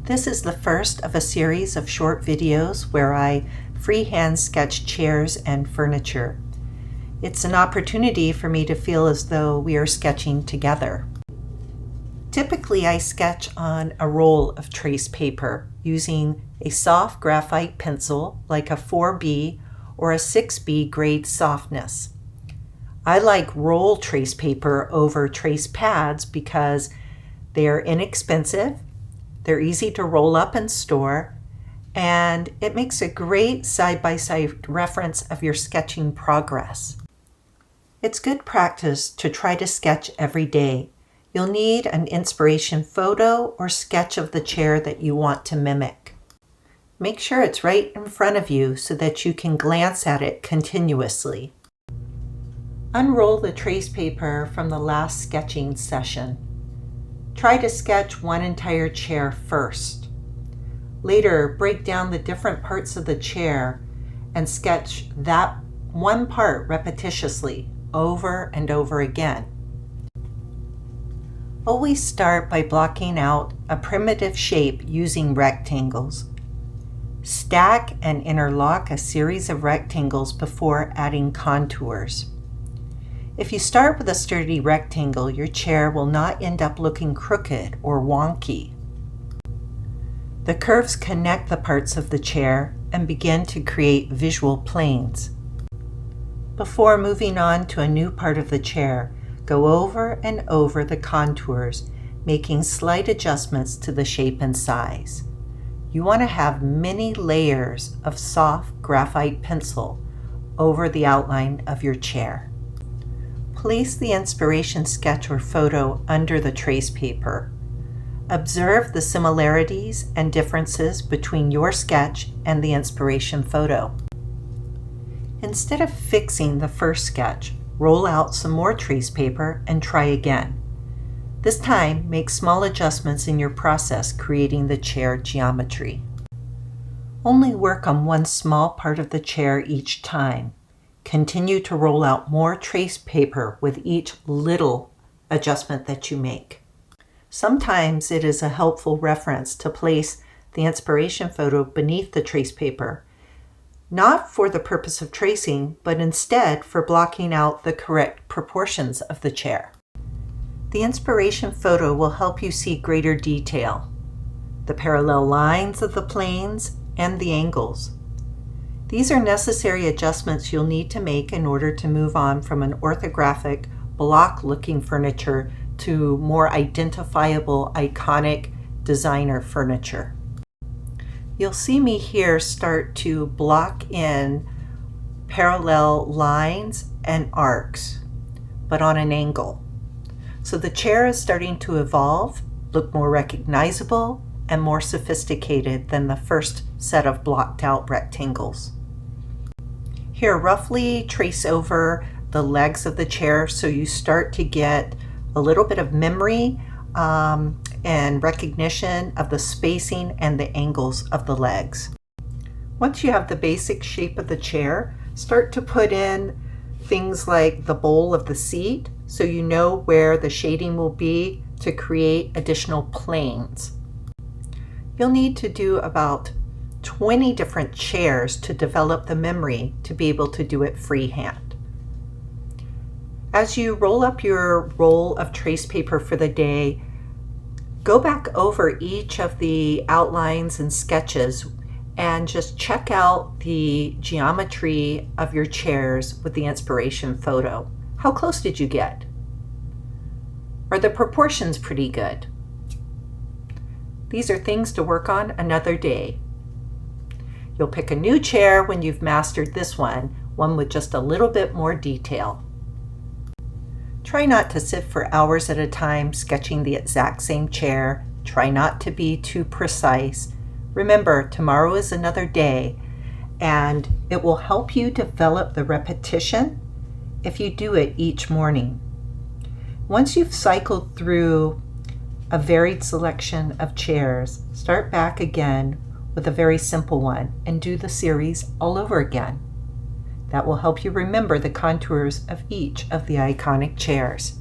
This is the first of a series of short videos where I freehand sketch chairs and furniture. It's an opportunity for me to feel as though we are sketching together. Typically, I sketch on a roll of trace paper using a soft graphite pencil like a 4B or a 6B grade softness. I like roll trace paper over trace pads because they are inexpensive, they're easy to roll up and store, and it makes a great side-by-side reference of your sketching progress. It's good practice to try to sketch every day. You'll need an inspiration photo or sketch of the chair that you want to mimic. Make sure it's right in front of you so that you can glance at it continuously. Unroll the trace paper from the last sketching session. Try to sketch one entire chair first. Later, break down the different parts of the chair and sketch that one part repetitiously over and over again. Always start by blocking out a primitive shape using rectangles. Stack and interlock a series of rectangles before adding contours. If you start with a sturdy rectangle, your chair will not end up looking crooked or wonky. The curves connect the parts of the chair and begin to create visual planes. Before moving on to a new part of the chair, go over and over the contours, making slight adjustments to the shape and size. You want to have many layers of soft graphite pencil over the outline of your chair. Place the inspiration sketch or photo under the trace paper. Observe the similarities and differences between your sketch and the inspiration photo. Instead of fixing the first sketch, roll out some more trace paper and try again. This time, make small adjustments in your process, creating the chair geometry. Only work on one small part of the chair each time. Continue to roll out more trace paper with each little adjustment that you make. Sometimes it is a helpful reference to place the inspiration photo beneath the trace paper, not for the purpose of tracing, but instead for blocking out the correct proportions of the chair. The inspiration photo will help you see greater detail, the parallel lines of the planes and the angles. These are necessary adjustments you'll need to make in order to move on from an orthographic, block-looking furniture to more identifiable, iconic designer furniture. You'll see me here start to block in parallel lines and arcs, but on an angle. So the chair is starting to evolve, look more recognizable, and more sophisticated than the first set of blocked out rectangles. Here, roughly trace over the legs of the chair so you start to get a little bit of memory and recognition of the spacing and the angles of the legs. Once you have the basic shape of the chair, start to put in things like the bowl of the seat so you know where the shading will be to create additional planes. You'll need to do about 20 different chairs to develop the memory to be able to do it freehand. As you roll up your roll of trace paper for the day, go back over each of the outlines and sketches and just check out the geometry of your chairs with the inspiration photo. How close did you get? Are the proportions pretty good? These are things to work on another day. You'll pick a new chair when you've mastered this one with just a little bit more detail. Try not to sit for hours at a time sketching the exact same chair. Try not to be too precise. Remember, tomorrow is another day, and it will help you develop the repetition if you do it each morning. Once you've cycled through a varied selection of chairs, start back again with a very simple one and do the series all over again. That will help you remember the contours of each of the iconic chairs.